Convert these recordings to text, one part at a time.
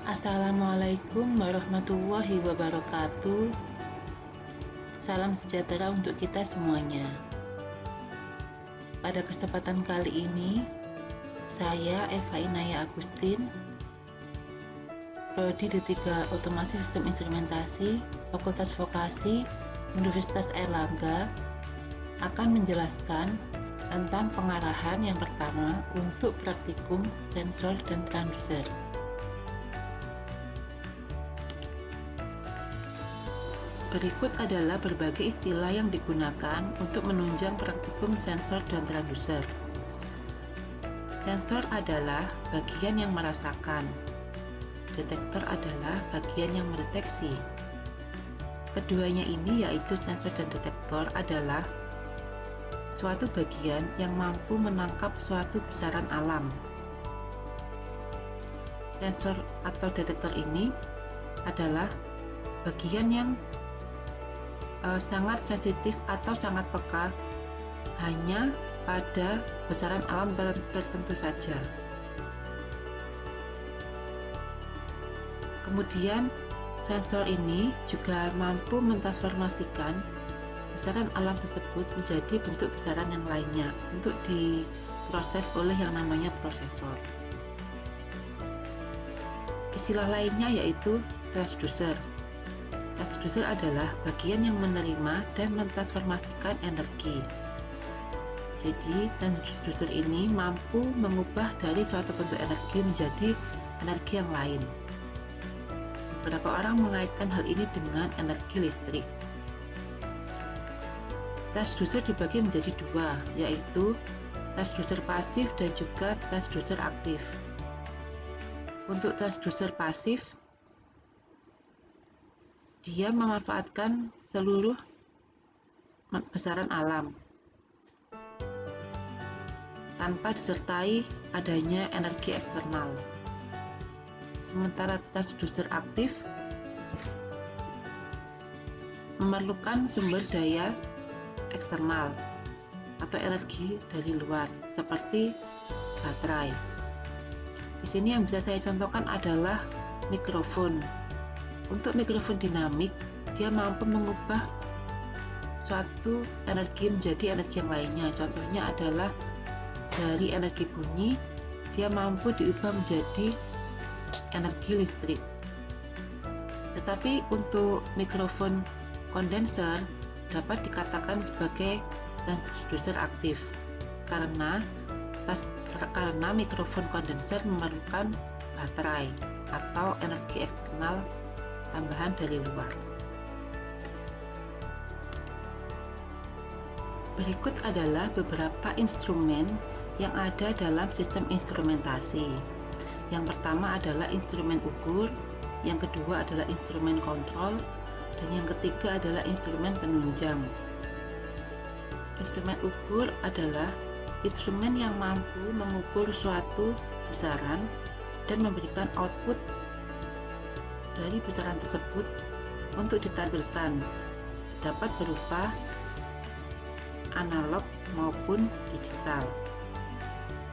Assalamualaikum warahmatullahi wabarakatuh. Salam sejahtera untuk kita semuanya. Pada kesempatan kali ini, saya Eva Inaya Agustin, Prodi D3 Otomasi Sistem Instrumentasi, Fakultas Vokasi, Universitas Airlangga, akan menjelaskan tentang pengarahan yang pertama untuk praktikum sensor dan transducer. Berikut adalah berbagai istilah yang digunakan untuk menunjang praktikum sensor dan transducer. Sensor adalah bagian yang merasakan. Detektor adalah bagian yang mendeteksi. Keduanya ini, yaitu sensor dan detektor, adalah suatu bagian yang mampu menangkap suatu besaran alam. Sensor atau detektor ini adalah bagian yang sangat sensitif atau sangat peka hanya pada besaran alam tertentu saja. Kemudian sensor ini juga mampu mentransformasikan besaran alam tersebut menjadi bentuk besaran yang lainnya untuk diproses oleh yang namanya prosesor. Istilah lainnya yaitu transducer. Transducer adalah bagian yang menerima dan mentransformasikan energi. Jadi, transducer ini mampu mengubah dari suatu bentuk energi menjadi energi yang lain. Beberapa orang mengaitkan hal ini dengan energi listrik. Transducer dibagi menjadi dua, yaitu transducer pasif dan juga transducer aktif. Untuk transducer pasif, dia memanfaatkan seluruh besaran alam tanpa disertai adanya energi eksternal. Sementara transducer aktif memerlukan sumber daya eksternal atau energi dari luar seperti baterai. Di sini yang bisa saya contohkan adalah mikrofon. Untuk mikrofon dinamik, dia mampu mengubah suatu energi menjadi energi yang lainnya. Contohnya adalah dari energi bunyi, dia mampu diubah menjadi energi listrik. Tetapi untuk mikrofon kondenser dapat dikatakan sebagai transducer aktif karena mikrofon kondenser memerlukan baterai atau energi eksternal tambahan dari luar. Berikut adalah beberapa instrumen yang ada dalam sistem instrumentasi. Yang pertama adalah instrumen ukur, yang kedua adalah instrumen kontrol, dan yang ketiga adalah instrumen penunjang. Instrumen ukur adalah instrumen yang mampu mengukur suatu besaran dan memberikan output dari besaran tersebut untuk ditampilkan, dapat berupa analog maupun digital.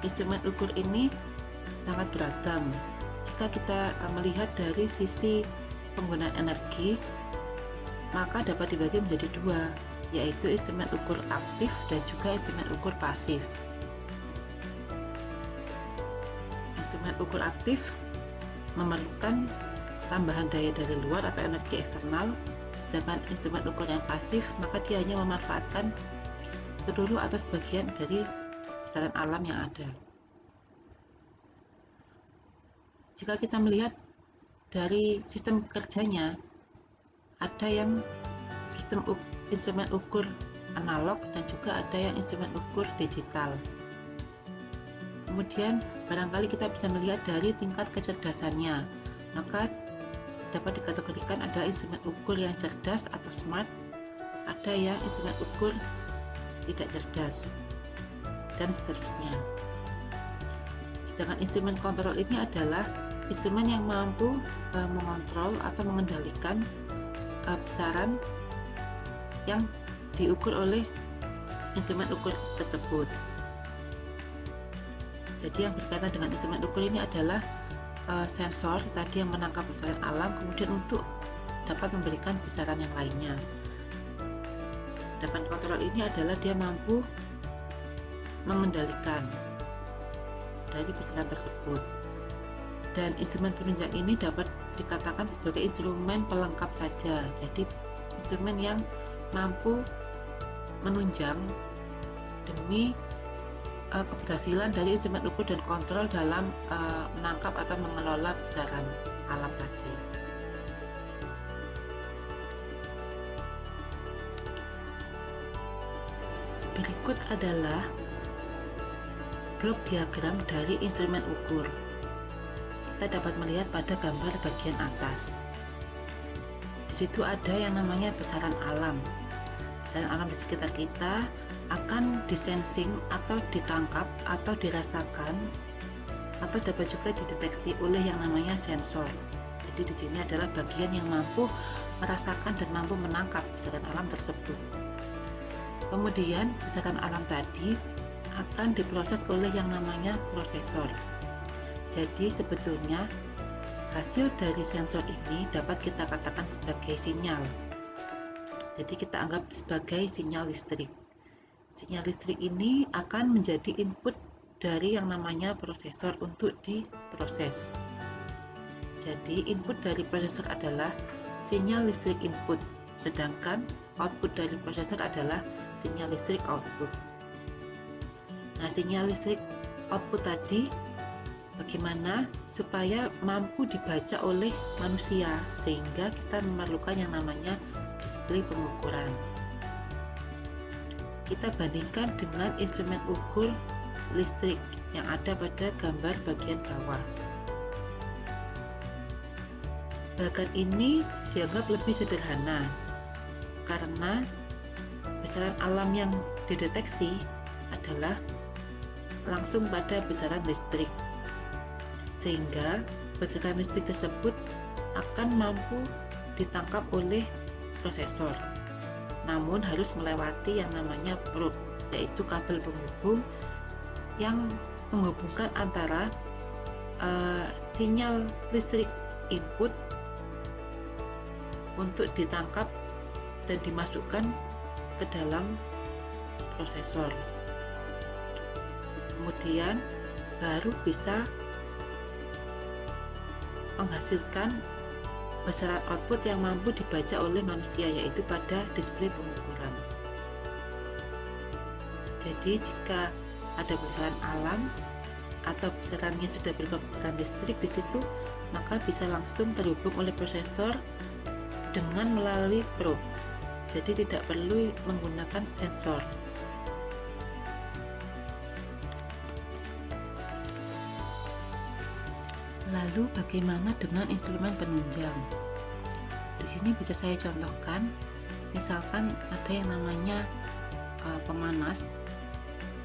Instrumen ukur ini sangat beragam. Jika kita melihat dari sisi penggunaan energi, maka dapat dibagi menjadi dua, yaitu instrumen ukur aktif dan juga instrumen ukur pasif. Instrumen ukur aktif memerlukan tambahan daya dari luar atau energi eksternal, sedangkan instrumen ukur yang pasif maka dia hanya memanfaatkan seluruh atau sebagian dari besaran alam yang ada. Jika kita melihat dari sistem kerjanya, ada yang sistem instrumen ukur analog dan juga ada yang instrumen ukur digital. Kemudian barangkali kita bisa melihat dari tingkat kecerdasannya, maka dapat dikategorikan adalah instrumen ukur yang cerdas atau smart, ada yang instrumen ukur tidak cerdas, dan seterusnya. Sedangkan instrumen kontrol ini adalah instrumen yang mampu mengontrol atau mengendalikan besaran yang diukur oleh instrumen ukur tersebut. Jadi yang berkaitan dengan instrumen ukur ini adalah sensor tadi yang menangkap besaran alam, kemudian untuk dapat memberikan besaran yang lainnya. Sedangkan kontrol ini adalah dia mampu mengendalikan dari besaran tersebut. Dan instrumen penunjang ini dapat dikatakan sebagai instrumen pelengkap saja. Jadi instrumen yang mampu menunjang demi keberhasilan dari instrumen ukur dan kontrol dalam menangkap atau mengelola besaran alam tadi. Berikut adalah blok diagram dari instrumen ukur. Kita dapat melihat pada gambar bagian atas. Di situ ada yang namanya besaran alam. Besaran alam di sekitar kita akan disensing atau ditangkap atau dirasakan atau dapat juga dideteksi oleh yang namanya sensor. Jadi di sini adalah bagian yang mampu merasakan dan mampu menangkap besaran alam tersebut. Kemudian besaran alam tadi akan diproses oleh yang namanya prosesor. Jadi sebetulnya hasil dari sensor ini dapat kita katakan sebagai sinyal. Jadi kita anggap sebagai sinyal listrik. Sinyal listrik ini akan menjadi input dari yang namanya prosesor untuk diproses. Jadi input dari prosesor adalah sinyal listrik input, sedangkan output dari prosesor adalah sinyal listrik output. Nah, sinyal listrik output tadi bagaimana supaya mampu dibaca oleh manusia, sehingga kita memerlukan yang namanya display pengukuran. Kita bandingkan dengan instrumen ukur listrik yang ada pada gambar bagian bawah. Bagian ini dianggap lebih sederhana karena besaran alam yang dideteksi adalah langsung pada besaran listrik, sehingga besaran listrik tersebut akan mampu ditangkap oleh prosesor, namun harus melewati yang namanya probe, yaitu kabel penghubung yang menghubungkan antara sinyal listrik input untuk ditangkap dan dimasukkan ke dalam prosesor. Kemudian baru bisa menghasilkan besaran output yang mampu dibaca oleh manusia, yaitu pada display pengukuran. Jadi jika ada besaran alam atau besarannya sudah berupa besaran listrik di situ, maka bisa langsung terhubung oleh prosesor dengan melalui probe. Jadi tidak perlu menggunakan sensor. Lalu bagaimana dengan instrumen penunjang? Di sini bisa saya contohkan, misalkan ada yang namanya pemanas.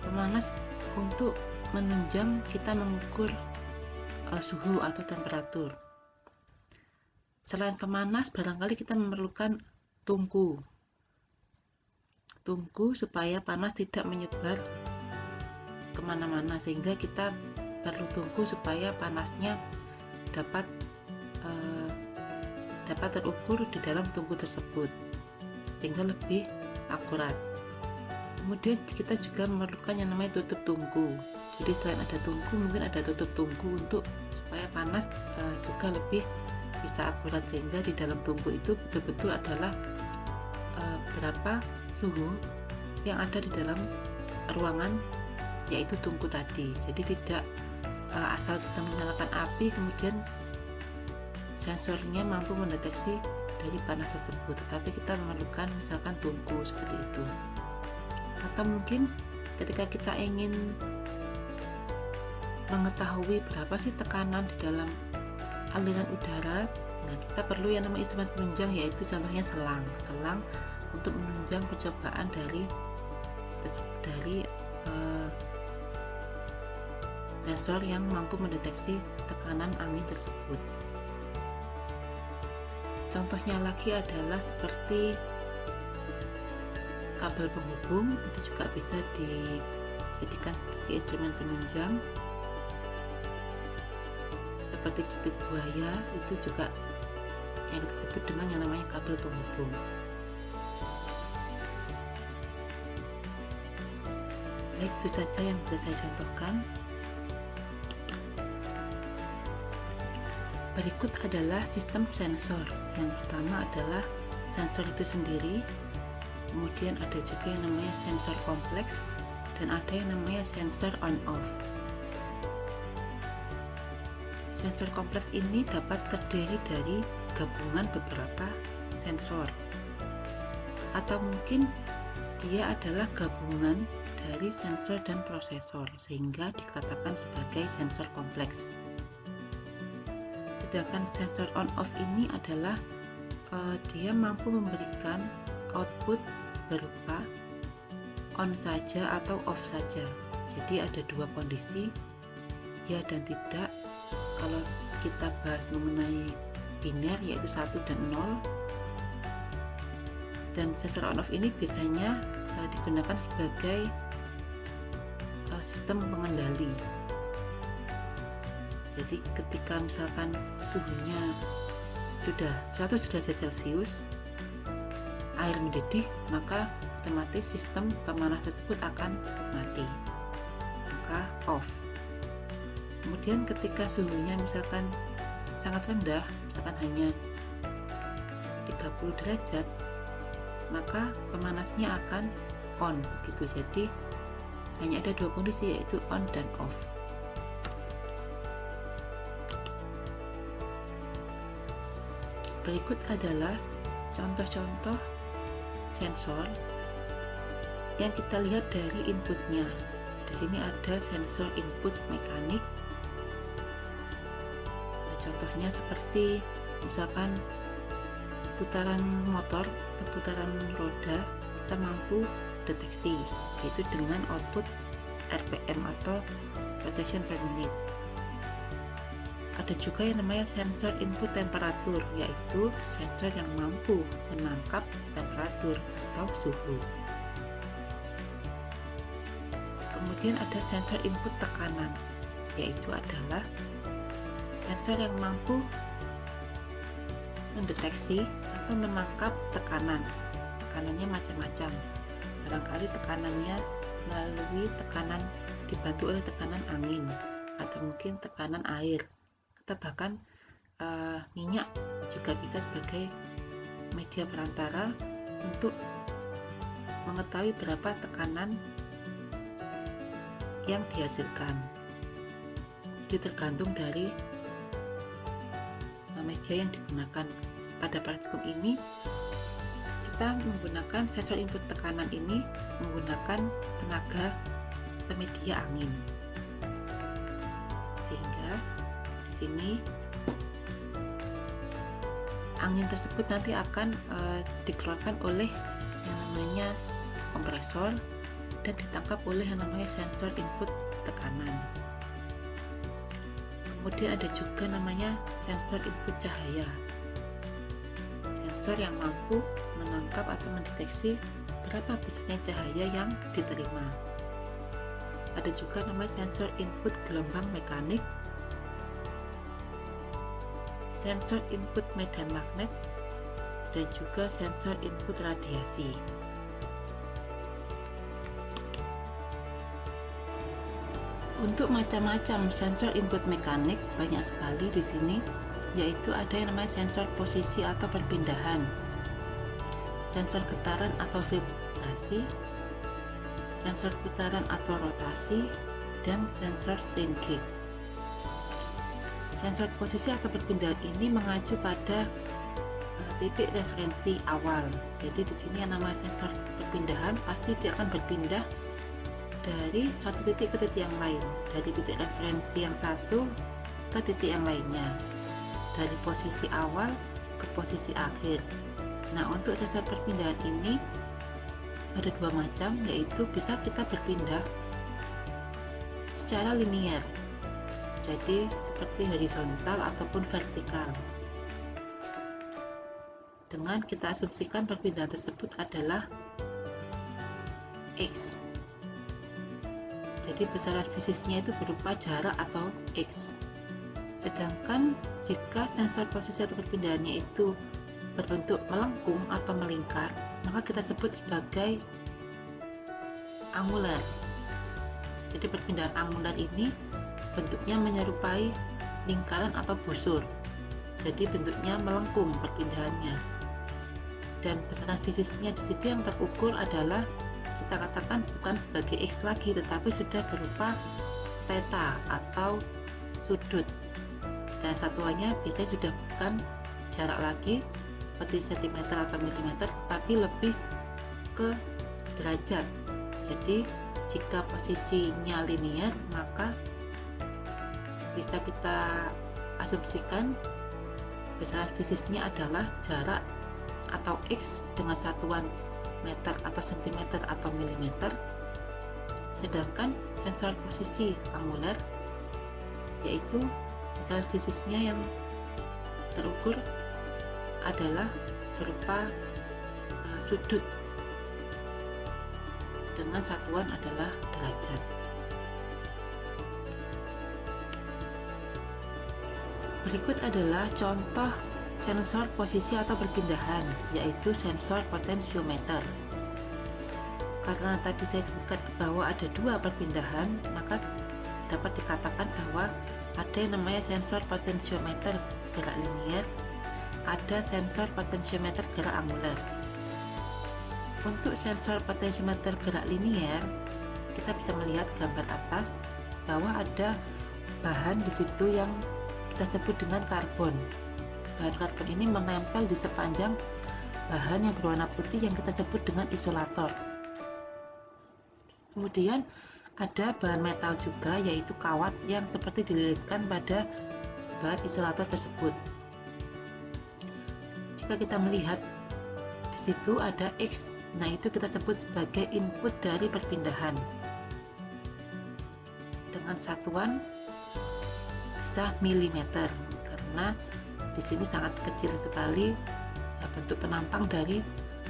Pemanas untuk menunjang kita mengukur suhu atau temperatur. Selain pemanas, barangkali kita memerlukan tungku. Tungku supaya panas tidak menyebar kemana-mana, sehingga kita perlu tungku supaya panasnya dapat terukur di dalam tungku tersebut, sehingga lebih akurat. Kemudian kita juga memerlukan yang namanya tutup tungku. Jadi selain ada tungku, mungkin ada tutup tungku untuk supaya panas juga lebih bisa akurat, sehingga di dalam tungku itu betul-betul adalah berapa suhu yang ada di dalam ruangan, yaitu tungku tadi. Jadi tidak asal kita menyalakan api kemudian sensornya mampu mendeteksi dari panas tersebut, tetapi kita memerlukan misalkan tungku seperti itu. Atau mungkin ketika kita ingin mengetahui berapa sih tekanan di dalam aliran udara, nah kita perlu yang namanya instrumen penunjang, yaitu contohnya selang untuk menunjang percobaan dari sensor yang mampu mendeteksi tekanan angin tersebut. Contohnya lagi adalah seperti kabel penghubung, itu juga bisa dijadikan sebagai instrumen penunjang. seperti cupit buaya itu juga yang disebut dengan yang namanya kabel penghubung. Baik, itu saja yang bisa saya contohkan. Berikut adalah sistem sensor. Yang pertama adalah sensor itu sendiri, kemudian ada juga yang namanya sensor kompleks, dan ada yang namanya sensor on-off. Sensor kompleks ini dapat terdiri dari gabungan beberapa sensor, atau mungkin dia adalah gabungan dari sensor dan prosesor, sehingga dikatakan sebagai sensor kompleks. Sedangkan sensor on-off ini adalah dia mampu memberikan output berupa on saja atau off saja. Jadi ada dua kondisi, ya dan tidak. Kalau kita bahas mengenai biner, yaitu 1 dan 0. Dan sensor on-off ini biasanya digunakan sebagai sistem pengendali. Jadi ketika misalkan suhunya sudah 100 derajat Celcius, air mendidih, maka otomatis sistem pemanas tersebut akan mati, maka off. Kemudian ketika suhunya misalkan sangat rendah, misalkan hanya 30 derajat, maka pemanasnya akan on begitu. Jadi hanya ada dua kondisi, yaitu on dan off. Berikut adalah contoh-contoh sensor yang kita lihat dari inputnya. Di sini ada sensor input mekanik. Contohnya seperti misalkan putaran motor atau putaran roda, kita mampu deteksi, yaitu dengan output RPM atau rotation per minute. Ada juga yang namanya sensor input temperatur, yaitu sensor yang mampu menangkap temperatur atau suhu. Kemudian ada sensor input tekanan, yaitu adalah sensor yang mampu mendeteksi atau menangkap tekanan. Tekanannya macam-macam. Barangkali tekanannya melalui tekanan dibantu oleh tekanan angin, atau mungkin tekanan air, atau bahkan minyak juga bisa sebagai media perantara untuk mengetahui berapa tekanan yang dihasilkan. Jadi tergantung dari media yang digunakan. Pada praktikum ini kita menggunakan sensor input tekanan ini menggunakan tenaga atau media angin, sehingga di sini angin tersebut nanti akan dikeluarkan oleh yang namanya kompresor dan ditangkap oleh yang namanya sensor input tekanan. Kemudian ada juga namanya sensor input cahaya, sensor yang mampu menangkap atau mendeteksi berapa besarnya cahaya yang diterima. Ada juga namanya sensor input gelombang mekanik, sensor input medan magnet, dan juga sensor input radiasi. Untuk macam-macam sensor input mekanik banyak sekali di sini, yaitu ada yang namanya sensor posisi atau perpindahan, sensor getaran atau vibrasi, sensor putaran atau rotasi, dan sensor strain gauge. Sensor posisi atau perpindahan ini mengacu pada titik referensi awal. Jadi di sini yang namanya sensor perpindahan pasti dia akan berpindah dari satu titik ke titik yang lain, dari titik referensi yang satu ke titik yang lainnya, dari posisi awal ke posisi akhir. Nah, untuk sensor perpindahan ini ada dua macam, yaitu bisa kita berpindah secara linier, jadi seperti horizontal ataupun vertikal, dengan kita asumsikan perpindahan tersebut adalah X. Jadi besaran fisiknya itu berupa jarak atau X. Sedangkan jika sensor posisi atau perpindahannya itu berbentuk melengkung atau melingkar, maka kita sebut sebagai angular. Jadi perpindahan angular ini bentuknya menyerupai lingkaran atau busur. Jadi bentuknya melengkung perpindahannya. Dan besaran fisiknya di situ yang terukur adalah kita katakan bukan sebagai X lagi, tetapi sudah berupa theta atau sudut. Dan satuannya biasanya sudah bukan jarak lagi seperti cm atau milimeter, tapi lebih ke derajat. Jadi jika posisinya linear, maka bisa kita asumsikan besaran fisiknya adalah jarak atau X dengan satuan meter atau sentimeter atau milimeter. Sedangkan sensor posisi angular yaitu besaran fisiknya yang terukur adalah berupa sudut dengan satuan adalah derajat. Berikut adalah contoh sensor posisi atau perpindahan, yaitu sensor potensiometer. Karena tadi saya sebutkan bahwa ada dua perpindahan, maka dapat dikatakan bahwa ada yang namanya sensor potensiometer gerak linear, ada sensor potensiometer gerak angular. Untuk sensor potensiometer gerak linear, kita bisa melihat gambar atas bahwa ada bahan di situ yang kita sebut dengan karbon. Bahan karbon ini menempel di sepanjang bahan yang berwarna putih yang kita sebut dengan isolator. Kemudian ada bahan metal juga, yaitu kawat yang seperti dililitkan pada bahan isolator tersebut. Jika kita melihat di situ ada X, nah itu kita sebut sebagai input dari perpindahan dengan satuan bisa milimeter, karena di sini sangat kecil sekali bentuk penampang dari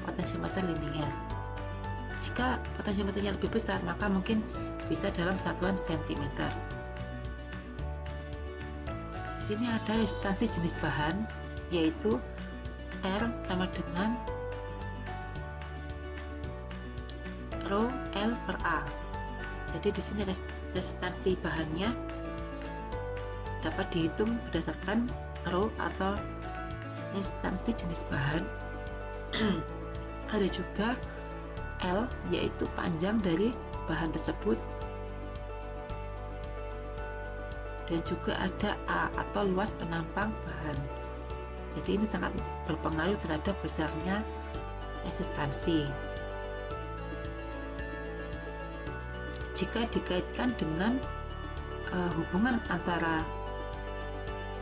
potensiometer linear. Jika potensiometernya lebih besar, maka mungkin bisa dalam satuan sentimeter. Di sini ada resistansi jenis bahan, yaitu R sama dengan rho L per A. Jadi di sini resistansi bahannya dapat dihitung berdasarkan rho atau resistansi jenis bahan. Ada juga L, yaitu panjang dari bahan tersebut, dan juga ada A atau luas penampang bahan. Jadi ini sangat berpengaruh terhadap besarnya resistansi. Jika dikaitkan dengan hubungan antara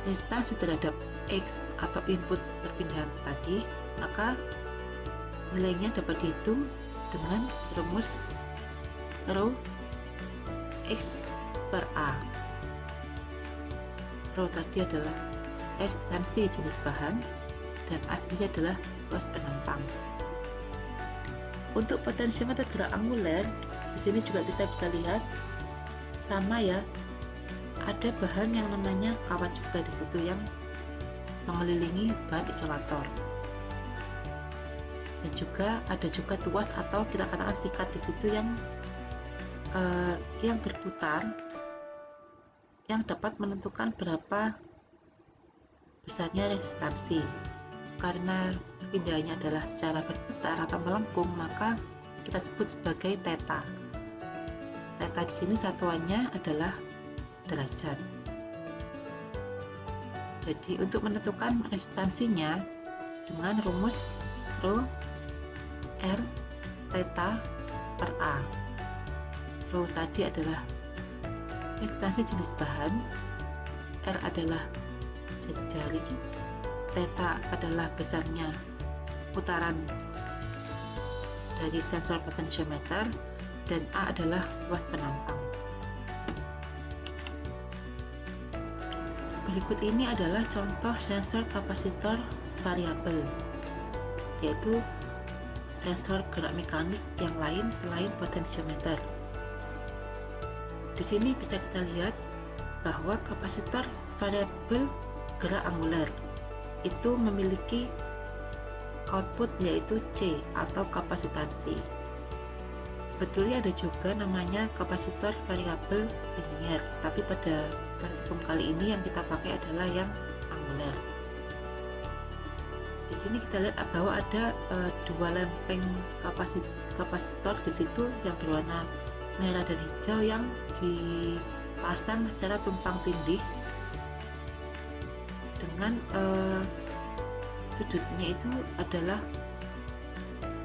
resistansi terhadap X atau input perpindahan tadi, maka nilainya dapat dihitung dengan rumus rho X per A. Rho tadi adalah resistansi jenis bahan dan A sendiri adalah luas penampang. Untuk potensiometer gerak angular, di sini juga kita bisa lihat sama ya, ada bahan yang namanya kawat juga di situ yang mengelilingi bahan isolator. Dan juga ada juga tuas atau kita katakan sikat di situ yang berputar, yang dapat menentukan berapa besarnya resistansi. Karena perpindahannya adalah secara berputar atau melengkung, maka kita sebut sebagai theta. Theta di sini satuannya adalah derajat. Jadi untuk menentukan resistansinya dengan rumus rho R theta per A. Rho tadi adalah resistansi jenis bahan, R adalah jari-jari, theta adalah besarnya putaran dari sensor potensiometer, dan A adalah luas penampang. Berikut ini adalah contoh sensor kapasitor variabel, yaitu sensor gerak mekanik yang lain selain potensiometer. Di sini bisa kita lihat bahwa kapasitor variabel gerak angular itu memiliki output yaitu C atau kapasitansi. Sebetulnya ada juga namanya kapasitor variabel linier, tapi pada praktikum kali ini yang kita pakai adalah yang angular. Di sini kita lihat bahwa ada dua lempeng kapasitor di situ yang berwarna merah dan hijau yang dipasang secara tumpang tindih dengan sudutnya itu adalah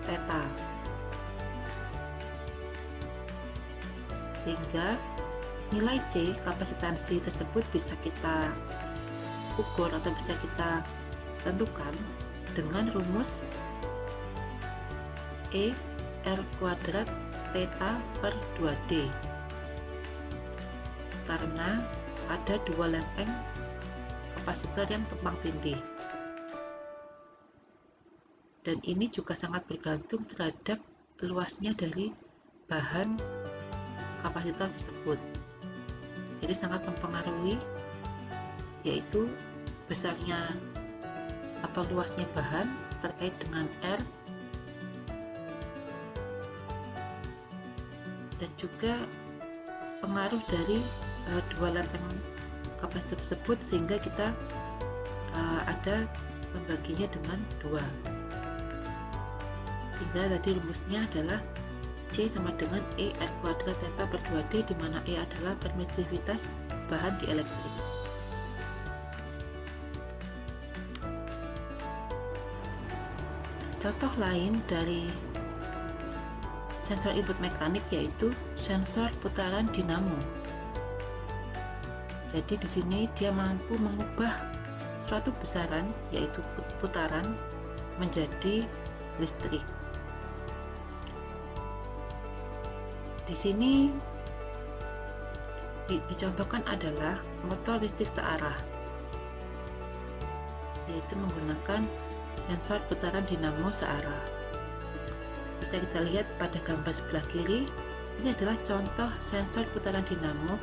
theta, sehingga nilai C kapasitansi tersebut bisa kita ukur atau bisa kita tentukan dengan rumus E R kuadrat theta per 2D, karena ada dua lempeng kapasitor yang tumpang tindih, dan ini juga sangat bergantung terhadap luasnya dari bahan kapasitor tersebut. Jadi sangat mempengaruhi, yaitu besarnya atau luasnya bahan terkait dengan R, dan juga pengaruh dari dua lempeng kapasitor tersebut, sehingga kita ada membaginya dengan 2, sehingga tadi rumusnya adalah C sama dengan E R kuadrat theta per 2D, di mana E adalah permisivitas bahan dielektrik. Contoh lain dari sensor input mekanik yaitu sensor putaran dinamo. Jadi di sini dia mampu mengubah suatu besaran yaitu putaran menjadi listrik. Di sini dicontohkan adalah motor listrik searah, yaitu menggunakan sensor putaran dinamo searah. Bisa kita lihat pada gambar sebelah kiri, ini adalah contoh sensor putaran dinamo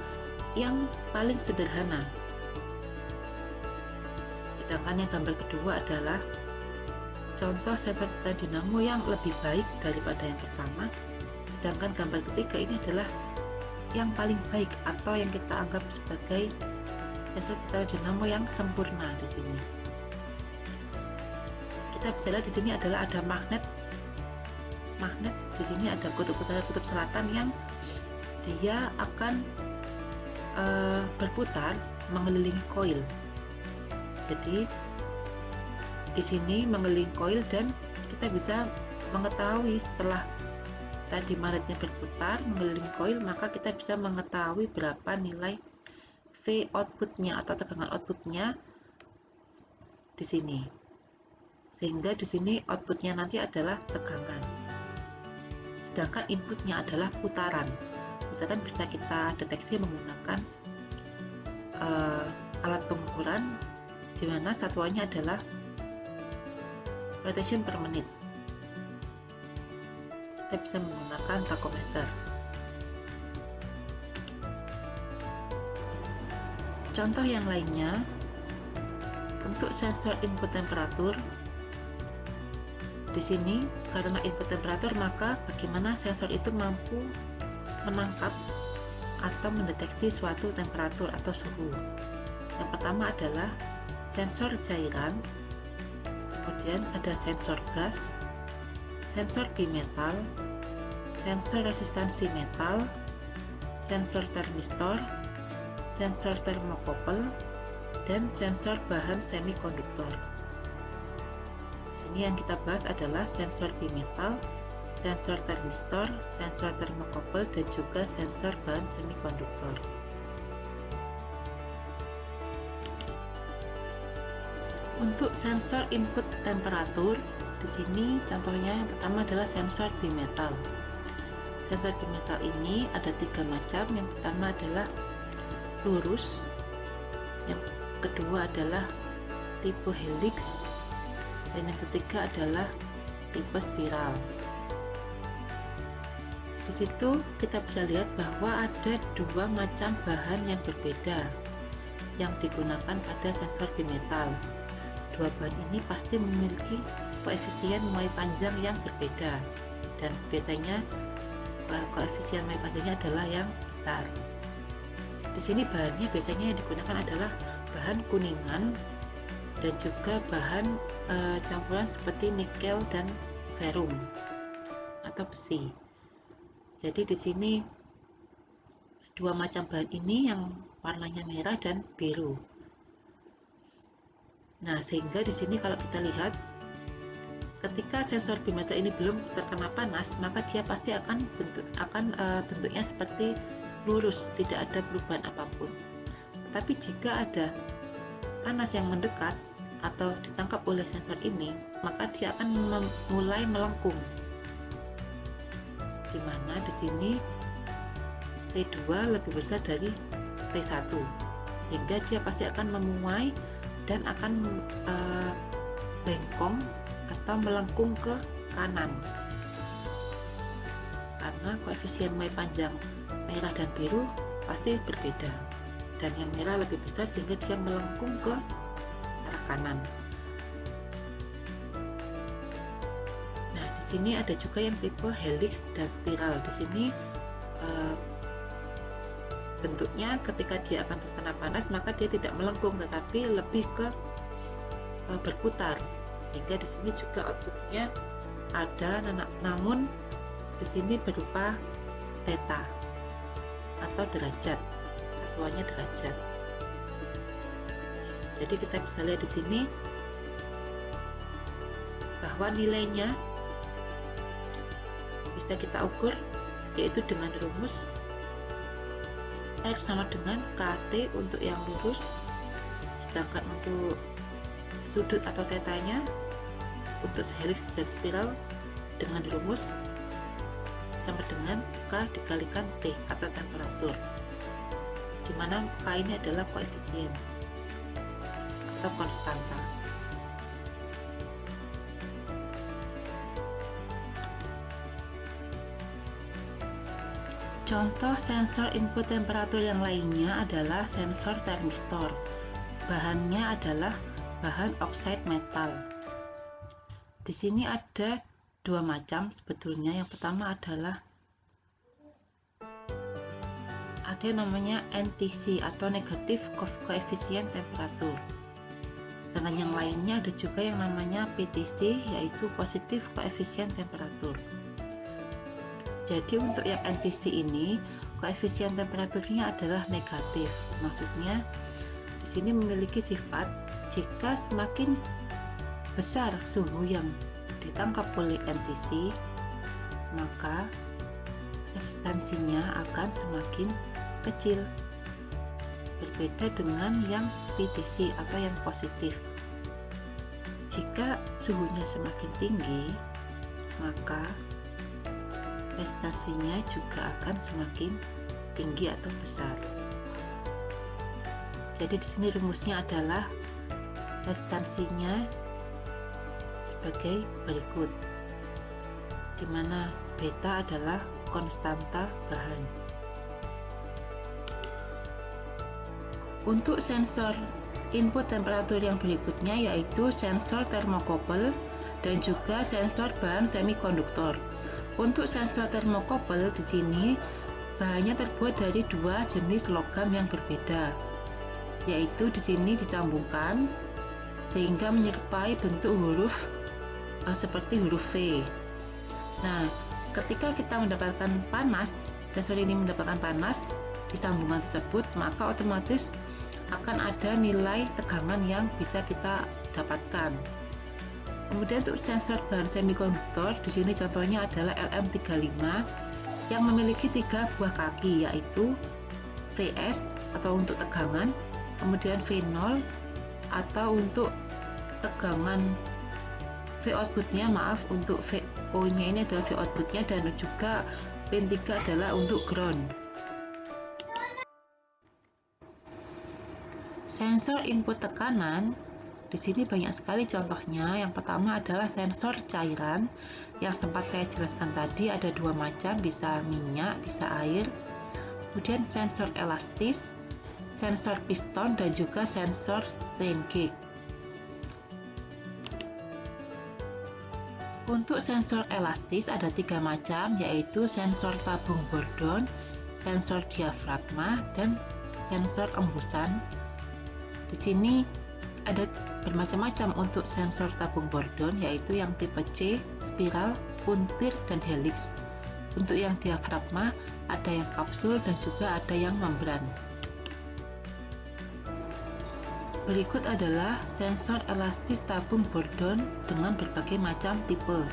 yang paling sederhana. Sedangkan yang gambar kedua adalah contoh sensor putaran dinamo yang lebih baik daripada yang pertama. Sedangkan gambar ketiga ini adalah yang paling baik atau yang kita anggap sebagai sensor putaran dinamo yang sempurna di sini. Kita bisa lihat di sini adalah ada magnet di sini ada kutub utara, kutub selatan yang dia akan berputar mengelilingi koil. Jadi di sini mengelilingi koil, dan kita bisa mengetahui setelah tadi magnetnya berputar mengelilingi koil, maka kita bisa mengetahui berapa nilai V outputnya atau tegangan outputnya di sini. Sehingga di sini outputnya nanti adalah tegangan, sedangkan inputnya adalah putaran. Putaran bisa kita deteksi menggunakan alat pengukuran, di mana satuannya adalah rotation per menit. Kita bisa menggunakan takometer. Contoh yang lainnya, untuk sensor input temperatur. Di sini karena input temperatur, maka bagaimana sensor itu mampu menangkap atau mendeteksi suatu temperatur atau suhu. Yang pertama adalah sensor cairan, kemudian ada sensor gas, sensor bimetal, sensor resistansi metal, sensor termistor, sensor termokouple, dan sensor bahan semikonduktor. Ini yang kita bahas adalah sensor bimetal, sensor termistor, sensor termokouple, dan juga sensor bahan semikonduktor. Untuk sensor input temperatur, di sini contohnya yang pertama adalah sensor bimetal. Sensor bimetal ini ada 3 macam. Yang pertama adalah lurus, yang kedua adalah tipe helix, dan yang ketiga adalah tipe spiral. Di situ kita bisa lihat bahwa ada 2 macam bahan yang berbeda. yang digunakan pada sensor bimetal. Dua bahan ini pasti memiliki koefisien mulai panjang yang berbeda, dan biasanya koefisien mulai panjangnya adalah yang besar. Di sini bahannya biasanya yang digunakan adalah bahan kuningan dan juga bahan campuran seperti nikel dan ferrum atau besi. Jadi di sini dua macam bahan ini yang warnanya merah dan biru. Nah, sehingga di sini kalau kita lihat, ketika sensor bimetal ini belum terkena panas, maka dia pasti akan bentuknya seperti lurus, tidak ada perubahan apapun. Tapi jika ada panas yang mendekat atau ditangkap oleh sensor ini, maka dia akan mulai melengkung. Di mana di sini T2 lebih besar dari T1, sehingga dia pasti akan memuai dan akan bengkong atau melengkung ke kanan, karena koefisien mulai panjang merah dan biru pasti berbeda, dan yang merah lebih besar sehingga dia melengkung ke arah kanan. Nah, di sini ada juga yang tipe helix dan spiral. Di sini bentuknya ketika dia akan terkena panas maka dia tidak melengkung, tetapi lebih ke berputar, sehingga di sini juga outputnya ada, namun di sini berupa theta atau derajat, satuannya derajat. Jadi kita bisa lihat di sini bahwa nilainya bisa kita ukur, yaitu dengan rumus R sama dengan KT untuk yang lurus, sedangkan untuk sudut atau tetanya untuk helix dan spiral dengan rumus sama dengan K dikalikan T atau temperatur, di mana K ini adalah koefisien atau konstanta. Contoh sensor input temperatur yang lainnya adalah sensor termistor. Bahannya adalah bahan oxide metal. Di sini ada dua macam sebetulnya. Yang pertama adalah ada yang namanya NTC atau negatif koefisien temperatur. Sedangkan yang lainnya ada juga yang namanya PTC, yaitu positif koefisien temperatur. Jadi untuk yang NTC ini koefisien temperaturnya adalah negatif. Maksudnya di sini memiliki sifat jika semakin besar suhu yang ditangkap oleh NTC, maka resistansinya akan semakin kecil. Berbeda dengan yang PTC atau yang positif. Jika suhunya semakin tinggi, maka resistansinya juga akan semakin tinggi atau besar. Jadi di sini rumusnya adalah resistansinya sebagai berikut, di mana beta adalah konstanta bahan. Untuk sensor input temperatur yang berikutnya yaitu sensor termokouple dan juga sensor bahan semikonduktor. Untuk sensor termokouple di sini bahannya terbuat dari dua jenis logam yang berbeda, yaitu di sini disambungkan sehingga menyerupai bentuk huruf seperti huruf V. Nah, ketika kita mendapatkan panas, sensor ini mendapatkan panas di sambungan tersebut, maka otomatis akan ada nilai tegangan yang bisa kita dapatkan. Kemudian untuk sensor bahan semikonduktor, di sini contohnya adalah LM35 yang memiliki 3 buah kaki, yaitu VS atau untuk tegangan, kemudian V0 atau untuk tegangan V outputnya, untuk VO nya ini adalah V outputnya, dan juga pin 3 adalah untuk ground. Sensor input tekanan di sini banyak sekali contohnya. Yang pertama adalah sensor cairan yang sempat saya jelaskan tadi, ada dua macam, bisa minyak, bisa air. Kemudian sensor elastis, sensor piston dan juga sensor strain gauge. Untuk sensor elastis ada 3 macam, yaitu sensor tabung Bourdon, sensor diafragma, dan sensor embusan. Di sini ada bermacam-macam untuk sensor tabung Bourdon, yaitu yang tipe C, spiral, puntir, dan helix. Untuk yang diafragma ada yang kapsul dan juga ada yang membran. Berikut adalah sensor elastis tabung Bourdon dengan berbagai macam tipe.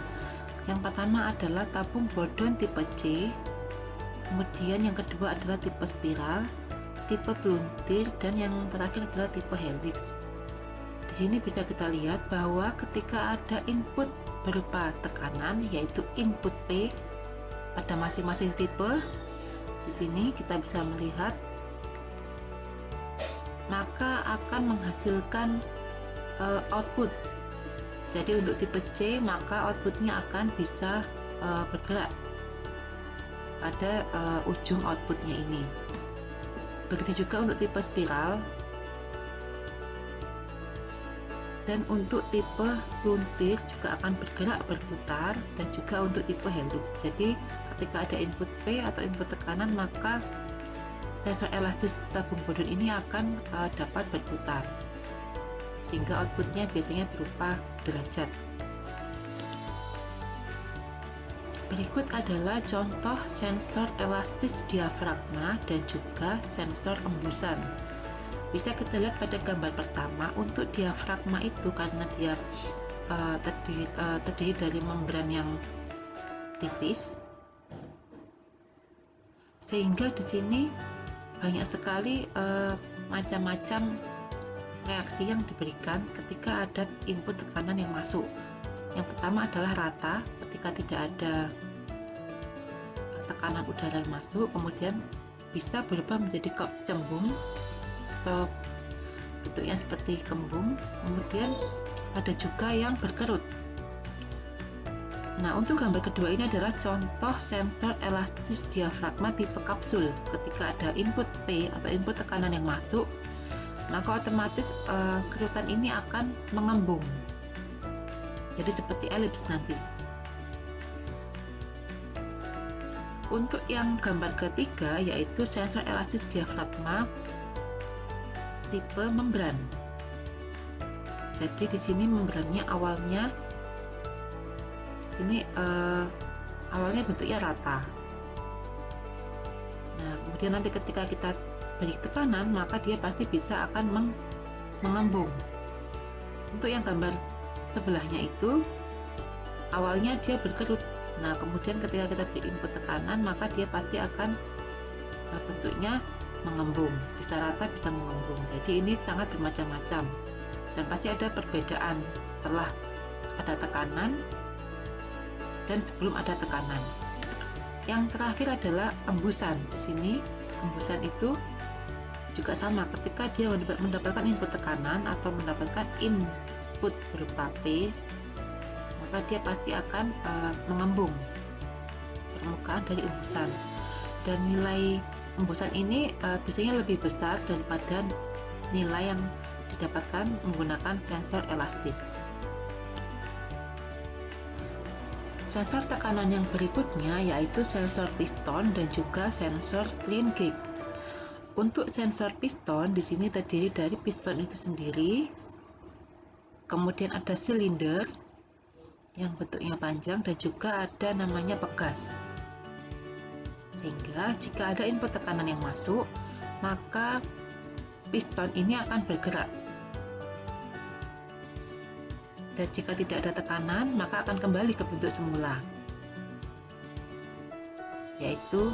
Yang pertama adalah tabung Bourdon tipe C, kemudian yang kedua adalah tipe spiral, tipe peluntir, dan yang terakhir adalah tipe helix. Di sini bisa kita lihat bahwa ketika ada input berupa tekanan, yaitu input P pada masing-masing tipe, di sini kita bisa melihat maka akan menghasilkan output. Jadi untuk tipe C maka outputnya akan bisa bergerak pada ujung outputnya ini. Begitu juga untuk tipe spiral dan untuk tipe peluntir juga akan bergerak berputar, dan juga untuk tipe helix. Jadi ketika ada input P atau input tekanan maka sensor elastis tabung Bourdon ini akan dapat berputar, sehingga outputnya biasanya berupa derajat. Berikut adalah contoh sensor elastis diafragma dan juga sensor embusan. Bisa kita lihat pada gambar pertama, untuk diafragma itu karena dia terdiri dari membran yang tipis, sehingga di sini banyak sekali macam-macam reaksi yang diberikan ketika ada input tekanan yang masuk. Yang pertama adalah rata, ketika tidak ada tekanan udara yang masuk, kemudian bisa berubah menjadi cembung atau bentuknya seperti kembung. Kemudian ada juga yang berkerut. Nah, untuk gambar kedua ini adalah contoh sensor elastis diafragma tipe kapsul. Ketika ada input P atau input tekanan yang masuk, maka otomatis kerutan ini akan mengembung. Jadi seperti elips nanti. Untuk yang gambar ketiga yaitu sensor elastis diafragma tipe membran. Jadi di sini membrannya awalnya awalnya bentuknya rata. Nah, kemudian nanti ketika kita beri tekanan maka dia pasti bisa akan mengembung. Untuk yang gambar sebelahnya itu awalnya dia berkerut. Nah, kemudian ketika kita beri input tekanan maka dia pasti akan bentuknya mengembung, bisa rata bisa mengembung. Jadi ini sangat bermacam-macam dan pasti ada perbedaan setelah ada tekanan dan sebelum ada tekanan. Yang terakhir adalah embusan. Di sini embusan itu juga sama, ketika dia mendapatkan input tekanan atau mendapatkan input berupa P, maka dia pasti akan mengembung permukaan dari embusan. Dan nilai embusan ini biasanya lebih besar daripada nilai yang didapatkan menggunakan sensor elastis. Sensor tekanan yang berikutnya yaitu sensor piston dan juga sensor strain gauge. Untuk sensor piston di sini terdiri dari piston itu sendiri, kemudian ada silinder yang bentuknya panjang dan juga ada namanya pegas. Sehingga jika ada input tekanan yang masuk, maka piston ini akan bergerak. Dan jika tidak ada tekanan, maka akan kembali ke bentuk semula, yaitu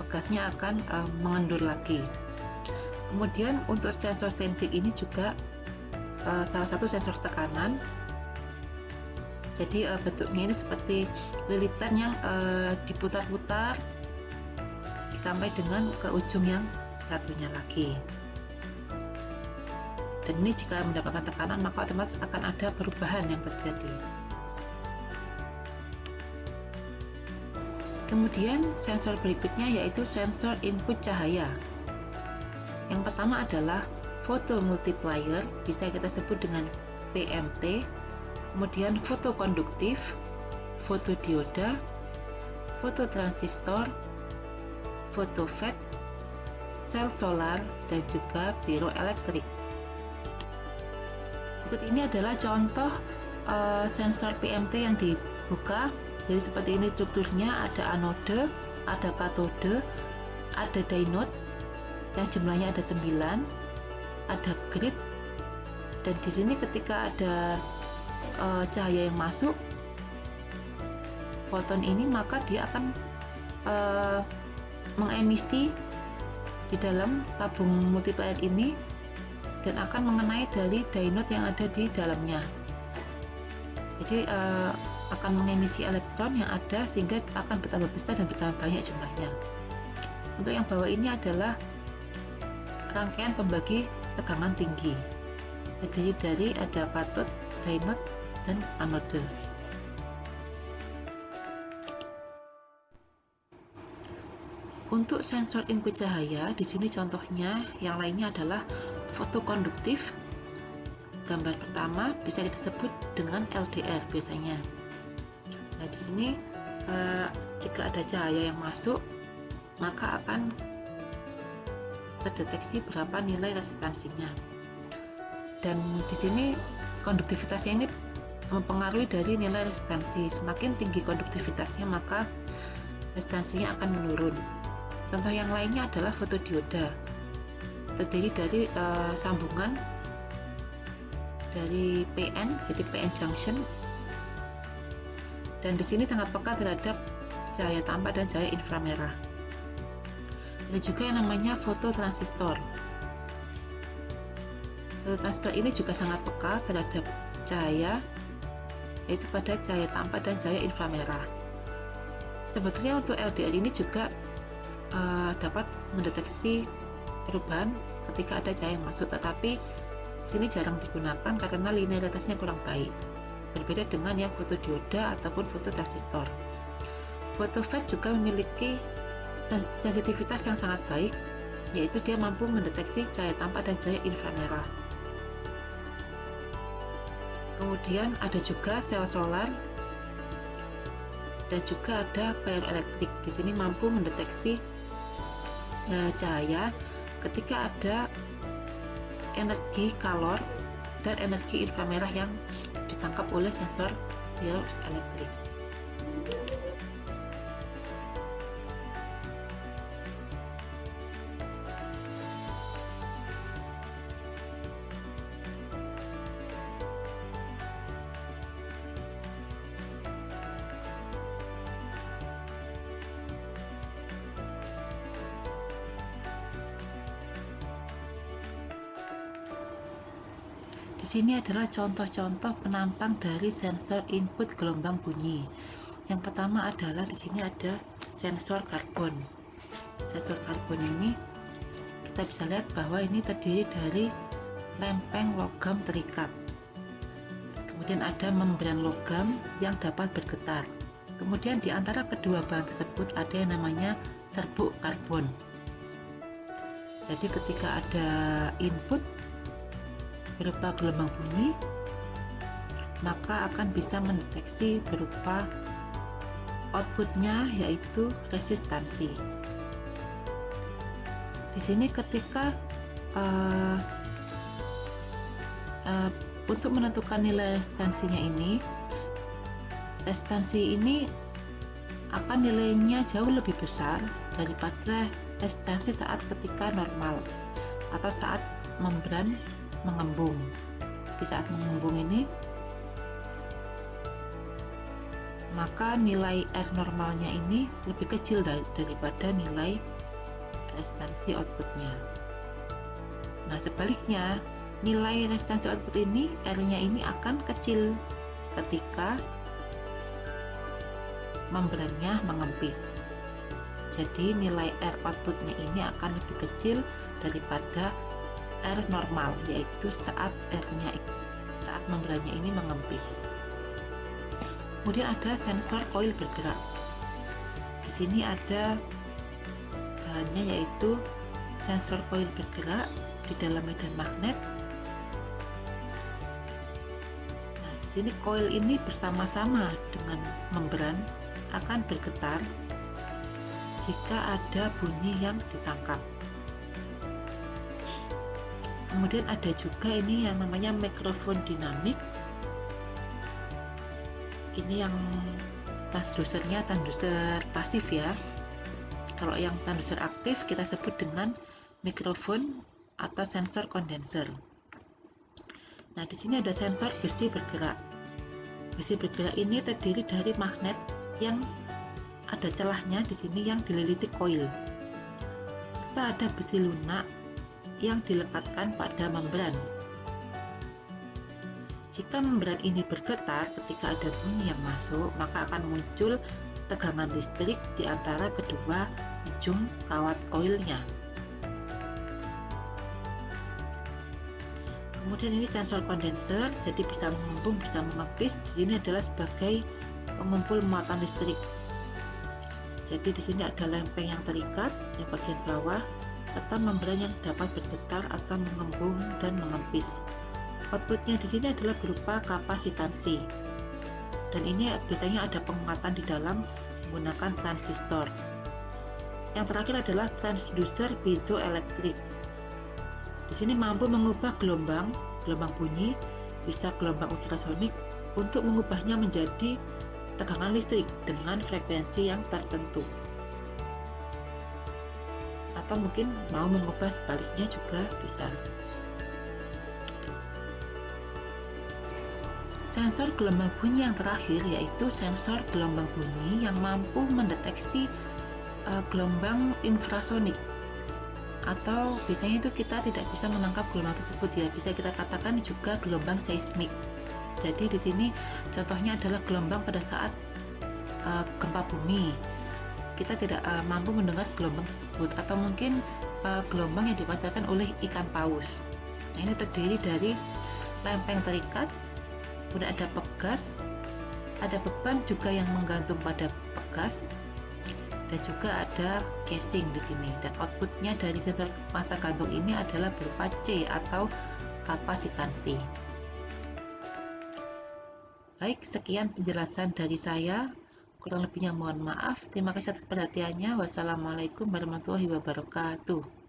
pegasnya akan mengendur lagi. Kemudian untuk sensor strain gauge ini juga salah satu sensor tekanan. Jadi bentuknya ini seperti lilitan yang diputar-putar sampai dengan ke ujung yang satunya lagi. Dan ini jika mendapatkan tekanan maka otomatis akan ada perubahan yang terjadi. Kemudian sensor berikutnya yaitu sensor input cahaya. Yang pertama adalah foto multiplier, bisa kita sebut dengan PMT, kemudian foto konduktif, foto dioda, foto transistor, foto FET, sel solar, dan juga piroelektrik. Berikut ini adalah contoh sensor PMT yang dibuka. Jadi seperti ini strukturnya, ada anode, ada katode, ada diode yang jumlahnya ada 9, ada grid, dan di sini ketika ada cahaya yang masuk foton ini, maka dia akan mengemisi di dalam tabung multiplier ini dan akan mengenai dari diode yang ada di dalamnya. Jadi akan mengemisi elektron yang ada sehingga akan bertambah besar dan bertambah banyak jumlahnya. Untuk yang bawah ini adalah rangkaian pembagi tegangan tinggi. Jadi dari ada katot, diode, dan anode. Untuk sensor input cahaya, di sini contohnya yang lainnya adalah fotokonduktif. Gambar pertama bisa kita sebut dengan LDR biasanya. Nah, di sini jika ada cahaya yang masuk, maka akan terdeteksi berapa nilai resistansinya. Dan di sini konduktivitasnya ini mempengaruhi dari nilai resistansi. Semakin tinggi konduktivitasnya, maka resistansinya akan menurun. Contoh yang lainnya adalah fotodioda. Terdiri dari sambungan dari PN, jadi PN junction. Dan di sini sangat peka terhadap cahaya tampak dan cahaya inframerah. Ada juga yang namanya fototransistor. Fototransistor ini juga sangat peka terhadap cahaya, yaitu pada cahaya tampak dan cahaya inframerah. Sebetulnya untuk LDR ini juga dapat mendeteksi perubahan ketika ada cahaya yang masuk, tetapi di sini jarang digunakan karena linearitasnya kurang baik. Berbeda dengan yang fotodioda ataupun fototransistor. Foto FET juga memiliki sensitivitas yang sangat baik, yaitu dia mampu mendeteksi cahaya tampak dan cahaya inframerah. Kemudian ada juga sel solar dan juga ada piroelektrik. Di sini mampu mendeteksi cahaya ketika ada energi kalor dan energi inframerah yang ditangkap oleh sensor piroelektrik. Di sini adalah contoh-contoh penampang dari sensor input gelombang bunyi. Yang pertama adalah di sini ada sensor karbon. Sensor karbon ini kita bisa lihat bahwa ini terdiri dari lempeng logam terikat. Kemudian ada membran logam yang dapat bergetar. Kemudian di antara kedua bahan tersebut ada yang namanya serbuk karbon. Jadi ketika ada input berupa gelombang bunyi, maka akan bisa mendeteksi berupa outputnya, yaitu resistansi. Di sini ketika untuk menentukan nilai resistansinya ini, resistansi ini akan nilainya jauh lebih besar daripada resistansi saat ketika normal atau saat membran mengembung. Di saat mengembung ini, maka nilai R normalnya ini lebih kecil daripada nilai resistansi outputnya. Nah, sebaliknya, nilai resistansi output ini, R-nya ini akan kecil ketika membrannya mengempis. Jadi nilai R outputnya ini akan lebih kecil daripada R normal, yaitu saat membrannya ini mengempis. Kemudian ada sensor koil bergerak. Di sini ada bahannya yaitu sensor koil bergerak di dalam medan magnet. Nah, di sini koil ini bersama-sama dengan membran akan bergetar jika ada bunyi yang ditangkap. Kemudian ada juga ini yang namanya mikrofon dinamik. Ini yang transdusernya transduser pasif ya. Kalau yang transduser aktif kita sebut dengan mikrofon atau sensor kondenser. Nah, di sini ada sensor besi bergerak. Besi bergerak ini terdiri dari magnet yang ada celahnya di sini yang dililiti koil, serta ada besi lunak yang dilekatkan pada membran. Jika membran ini bergetar ketika ada bunyi yang masuk, maka akan muncul tegangan listrik di antara kedua ujung kawat koilnya. Kemudian ini sensor kondenser, jadi bisa mengumpul, bisa mengepis. Di sini adalah sebagai pengumpul muatan listrik. Jadi di sini ada lempeng yang terikat di bagian bawah, serta membran yang dapat bergetar atau mengembung dan mengempis. Outputnya di sini adalah berupa kapasitansi, dan ini biasanya ada penguatan di dalam menggunakan transistor. Yang terakhir adalah transducer piezoelektrik. Di sini mampu mengubah gelombang bunyi, bisa gelombang ultrasonik, untuk mengubahnya menjadi tegangan listrik dengan frekuensi yang tertentu. Atau mungkin mau mengubah sebaliknya juga bisa. Sensor gelombang bunyi yang terakhir yaitu sensor gelombang bunyi yang mampu mendeteksi gelombang infrasonik, atau biasanya itu kita tidak bisa menangkap gelombang tersebut ya, bisa kita katakan juga gelombang seismik. Jadi di sini contohnya adalah gelombang pada saat gempa bumi. Kita tidak mampu mendengar gelombang tersebut, atau mungkin gelombang yang dipancarkan oleh ikan paus. Nah, ini terdiri dari lempeng terikat, kemudian ada pegas, ada beban juga yang menggantung pada pegas, dan juga ada casing di sini. Dan outputnya dari sensor massa gantung ini adalah berupa C atau kapasitansi. Baik, sekian penjelasan dari saya. Kurang lebihnya mohon maaf. Terima kasih atas perhatiannya. Wassalamualaikum warahmatullahi wabarakatuh.